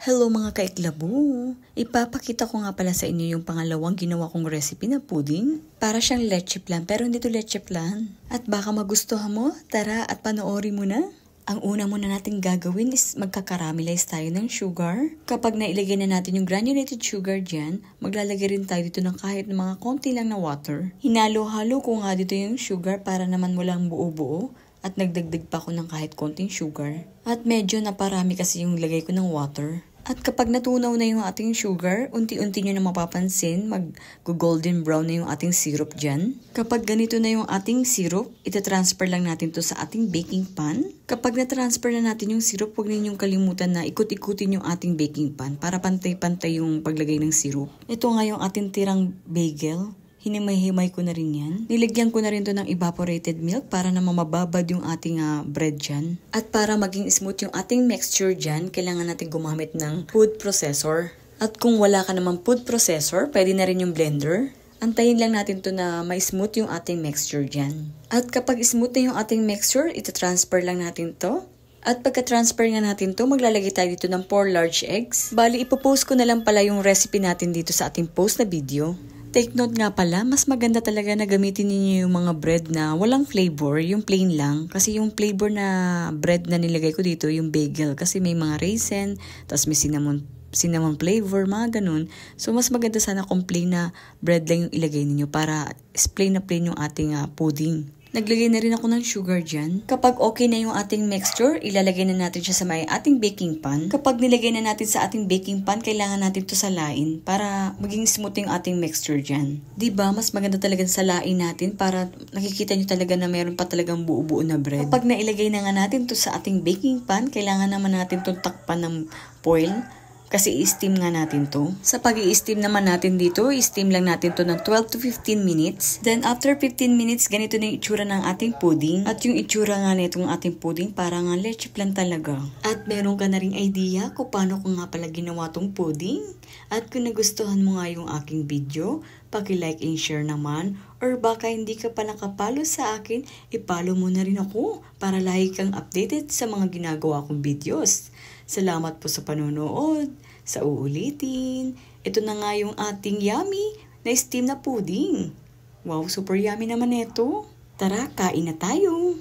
Hello mga kaiklabo! Ipapakita ko nga pala sa inyo yung pangalawang ginawa kong recipe na pudding. Para siyang leche flan pero hindi to leche flan. At baka magustuhan mo, tara at panoorin mo na. Ang una muna natin gagawin is magkakaramelize tayo ng sugar. Kapag nailagay na natin yung granulated sugar dyan, maglalagay rin tayo dito ng kahit mga konti lang na water. Hinalo-halo ko nga dito yung sugar para naman walang buo-buo. At nagdagdag pa ako ng kahit konting sugar. At medyo naparami kasi yung lagay ko ng water. At kapag natunaw na yung ating sugar, unti-unti nyo na mapapansin, mag-golden brown na yung ating syrup dyan. Kapag ganito na yung ating syrup, itatransfer lang natin to sa ating baking pan. Kapag na-transfer na natin yung syrup, huwag ninyong kalimutan na ikot-ikutin yung ating baking pan para pantay-pantay yung paglagay ng syrup. Ito nga yung ating tirang bagel. Hinimay-himay ko na rin yan. Nilagyan ko na rin to ng evaporated milk para na mababad yung ating bread dyan. At para maging smooth yung ating mixture dyan, kailangan natin gumamit ng food processor. At kung wala ka naman food processor, pwede na rin yung blender. Antayin lang natin to na ma-smooth yung ating mixture dyan. At kapag smooth na yung ating mixture, itatransfer lang natin to. At pagka-transfer nga natin to, maglalagay tayo dito ng 4 large eggs. Bali, ipopost ko na lang pala yung recipe natin dito sa ating post na video. Take note nga pala, mas maganda talaga na gamitin niyo yung mga bread na walang flavor, yung plain lang. Kasi yung flavor na bread na nilagay ko dito, yung bagel, kasi may mga raisin, tapos may cinnamon flavor, mga ganun. So, mas maganda sana kung plain na bread lang yung ilagay niyo para plain na plain yung ating pudding. Naglagay na rin ako ng sugar dyan. Kapag okay na yung ating mixture, ilalagay na natin siya sa may ating baking pan. Kapag nilagay na natin sa ating baking pan, kailangan natin to salain para maging smooth yung ating mixture dyan. Diba? Mas maganda talaga salain natin para nakikita nyo talaga na meron pa talagang buo-buo na bread. Kapag nailagay na nga natin to sa ating baking pan, kailangan naman natin itong takpan ng foil. Kasi i-steam nga natin to. Sa pag-i-steam naman natin dito, i-steam lang natin to ng 12 to 15 minutes. Then after 15 minutes, ganito na yung itsura ng ating pudding. At yung itsura nga nitong ating pudding, parang leche flan talaga. At meron ka na ring idea kung paano ko nga pala ginawa tong pudding. At kung nagustuhan mo nga yung aking video, paki-like and share naman. Or baka hindi ka pa nakapalo sa akin, ipalo mo na rin ako para lagi kang updated sa mga ginagawa kong videos. Salamat po sa panonood. Sa uulitin. Ito na nga yung ating yummy na steam na pudding. Wow, super yummy naman ito. Tara, kain na tayo.